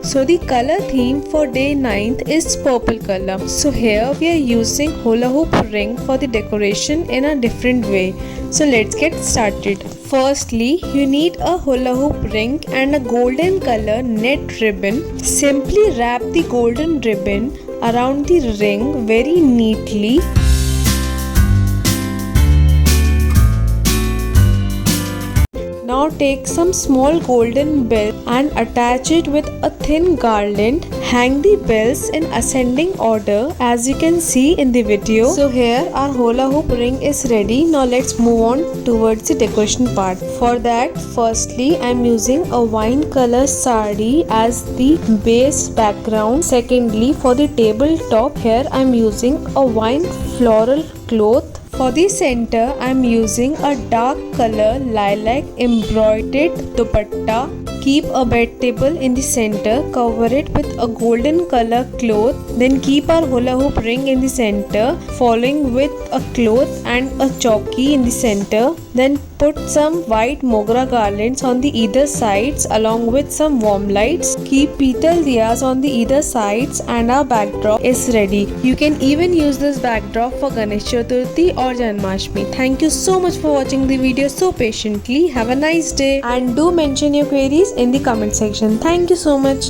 So the color theme for day 9th is purple color. So here we are using hula hoop ring for the decoration in a different way. So let's get started. Firstly, you need a hula hoop ring and a golden color net ribbon. Simply wrap the golden ribbon around the ring very neatly. Now take some small golden bell and attach it with a thin garland. Hang the bells in ascending order as you can see in the video. So here our hula hoop ring is ready. Now let's move on towards the decoration part. For that, firstly I am using a wine color sari as the base background. Secondly, for the tabletop, here I am using a wine floral cloth. For the center, I am using a dark color lilac embroidered dupatta. Keep a bed table in the center, cover it with a golden color cloth, then keep our hula hoop ring in the center, following with a cloth and a chowki in the center. Then put some white mogra garlands on the either sides along with some warm lights. Keep petal diyas on the either sides and our backdrop is ready. You can even use this backdrop for Ganesh Chaturthi or Janmashtami. Thank you so much for watching the video so patiently. Have a nice day and do mention your queries in the comment section. Thank you so much.